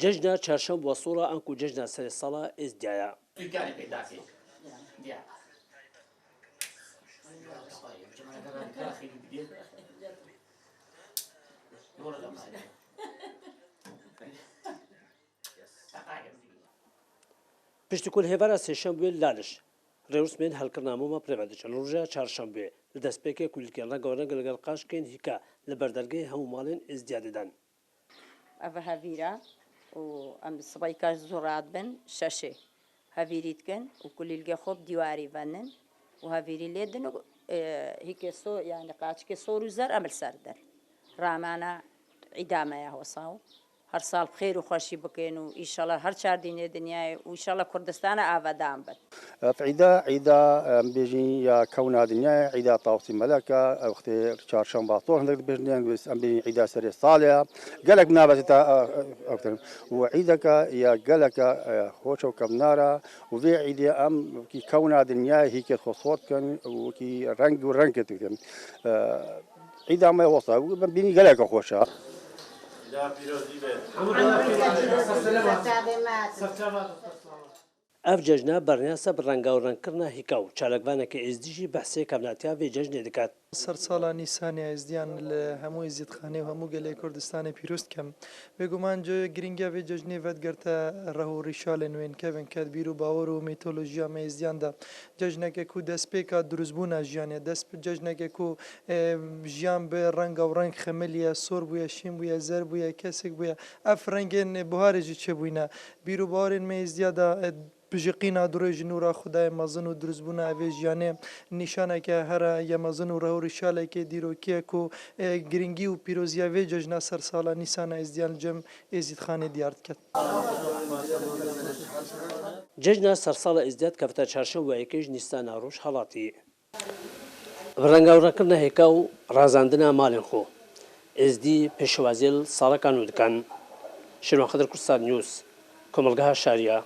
ججنا چهارشنبه وصورة أنكو ججنا سر الصلاة إزديايا. پشت کل هفر سهشنبه لالش رئیس من هلکرنامه ما پرودش روزا چهارشنبه لدسپیک کلیکن رنگ لگل قاش کن هیکا لبردرگه هم مالن ازدیادن. هفيرا وأم الصبايكاش زراد بن شاشة هفيريت كن وكل اللي خوب ديواري فنن وهفيري ليدن هيك صو يعني قاش كصور وزر أمل سردر رامانا عدامة يا وصاو هر سال بخير وخوشي بكين وإن شاء الله هر شهر دنيا دنيا وإن شاء الله كردستان أبدا بد. عيدا بيجي يا كون دنيا عيدا طاوسي ملكة وقت چهارشنبه طور هندك بيجي بس أم بيجي عيدا سري صالح قالك نابت أكتر وعيدك يا قالك خوشو كبنارا وفي عيدي أم كي كون دنيا هيك خصوص كان وكي رنگ كتير عيدا ما وصل بيني قالك خوشة. اف ججنا برنیاسا برنگا و رنگ کرنا هیکاو چالکوانه که ازدیجی بحثی کابناتیا و ججن دکات. سر سالا نیسانی ازدیان لهمو ازدید خانه و همو گله کردستان پیروست کم بگومان جو گرینگا و ججنی ود گرتا رهو ریشال نوین کبن کد بیرو باور و میتولوژیا ما ازدیان دا ججنه که کو دسپیکا دروزبونا جیانه دسپ ججنه که کو جیان به رنگ و رنگ خملیا سور بویا شیم بویا زر بویا کسک بویا اف رنگین بهارجی چه بوینا بیرو باورن ما ازدیادا بجقینا دروج نورا خدای مزن و درزبونا اویجیانه نشانه که هر یمزن و رهوری شاله که دیروکیه کو گرینگی و پیروزیا وی ججنا سر سالا نیسان ازدیان جم ازید خانه دیارد کد. ججنا سر سالا ازدیاد کفتا چهارشنبه و یکیش نیسان روش حالاتی. برنگا و رنگ کرنا هیکاو رازاندنا مالن خو ازدی پشوازیل سالا کانو دکن شروع خدر کردستان نیوز کمالگاه شاریا